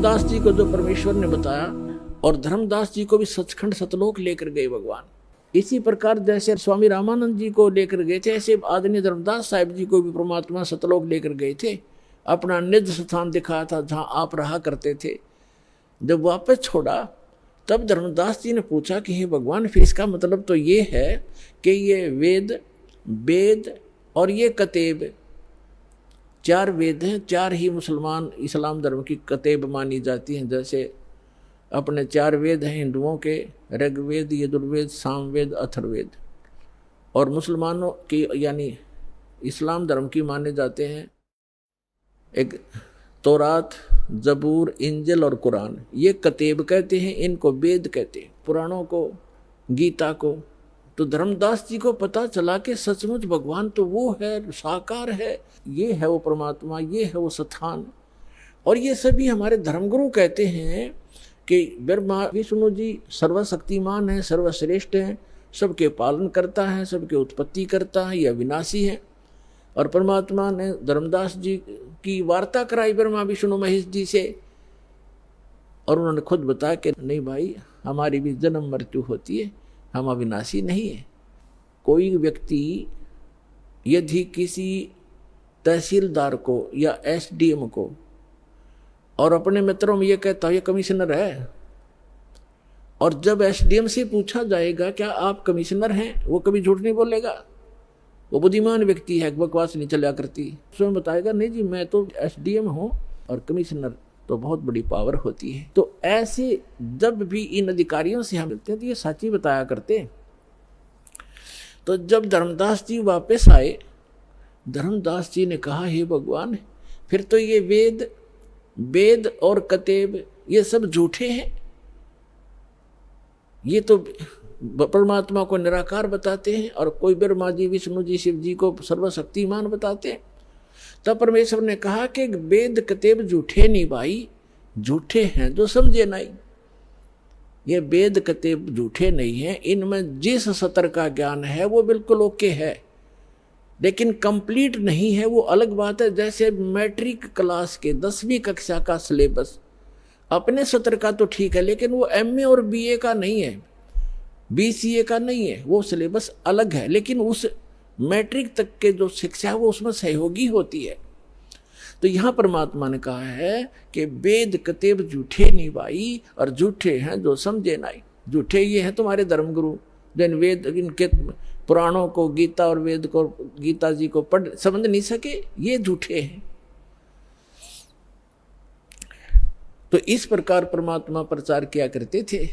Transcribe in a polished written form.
धर्मदास जी को जो परमेश्वर ने बताया, और धर्मदास जी को भी सचखंड सतलोक लेकर गए भगवान। इसी प्रकार जैसे स्वामी रामानंद जी को लेकर गए थे, ऐसे आदरणीय धर्मदास साहिब जी को भी परमात्मा सतलोक लेकर गए थे। अपना निज स्थान दिखाया था जहाँ आप रहा करते थे। जब वापस छोड़ा तब धर्मदास जी ने पूछा कि हे भगवान, फिर इसका मतलब तो ये है कि ये वेद और ये कतेब, 4 वेद हैं, 4 ही मुसलमान इस्लाम धर्म की कतेब मानी जाती हैं। जैसे अपने 4 वेद हैं हिंदुओं के, ऋग्वेद, यजुर्वेद, सामवेद, अथर्ववेद, और मुसलमानों की यानी इस्लाम धर्म की माने जाते हैं एक तौरात, जबूर, इंजिल और कुरान। ये कतेब कहते हैं, इनको वेद कहते हैं, पुराणों को, गीता को। तो धर्मदास जी को पता चला कि सचमुच भगवान तो वो है, साकार है, ये है वो परमात्मा, ये है वो स्थान। और ये सभी हमारे धर्मगुरु कहते हैं कि ब्रह्मा विष्णु जी सर्वशक्तिमान है, सर्वश्रेष्ठ हैं, सबके पालन करता है, सबके उत्पत्ति करता है, यह विनाशी है। और परमात्मा ने धर्मदास जी की वार्ता कराई ब्रह्मा विष्णु महेश जी से, और उन्होंने खुद बताया कि नहीं भाई, हमारी भी जन्म मृत्यु होती है, हम अविनाशी नहीं है। कोई व्यक्ति यदि किसी तहसीलदार को या एसडीएम को और अपने मित्रों में ये कहता है ये कमिश्नर है, और जब एसडीएम से पूछा जाएगा क्या आप कमिश्नर हैं, वो कभी झूठ नहीं बोलेगा। वो बुद्धिमान व्यक्ति है, बकवास नहीं चला करती। स्वयं बताएगा नहीं जी मैं तो एसडीएम हूँ, और कमिश्नर तो बहुत बड़ी पावर होती है। तो ऐसे जब भी इन अधिकारियों से हम मिलते हैं तो ये सच्ची बताया करते। तो जब धर्मदास जी वापस आए, धर्मदास जी ने कहा हे भगवान, फिर तो ये वेद और कतेब ये सब झूठे हैं, ये तो परमात्मा को निराकार बताते हैं, और कोई ब्रह्मा जी, विष्णु जी, शिव जी को सर्वशक्तिमान बताते हैं। तब परमेश्वर ने कहा कि वेद कतेब झूठे नहीं भाई, झूठे हैं जो समझे नहीं। ये वेद कतेब झूठे नहीं हैं, इनमें जिस सतर का ज्ञान है वो बिल्कुल ओके है, लेकिन कंप्लीट नहीं है, वो अलग बात है। जैसे मैट्रिक क्लास के 10वीं कक्षा का सिलेबस अपने सत्र का तो ठीक है, लेकिन वो एमए और बीए का नहीं है, बीसीए का नहीं है, वो सिलेबस अलग है। लेकिन उस मैट्रिक तक के जो शिक्षा है वो उसमें सहयोगी होती है। तो यहाँ परमात्मा ने कहा है कि वेद कतेब झूठे नहीं भाई, और झूठे हैं जो समझे नहीं। झूठे ये हैं तुम्हारे धर्मगुरु, जिन वेद इनके पुराणों को, गीता और वेद को, गीता जी को पढ़ समझ नहीं सके, ये झूठे हैं। तो इस प्रकार परमात्मा प्रचार किया करते थे।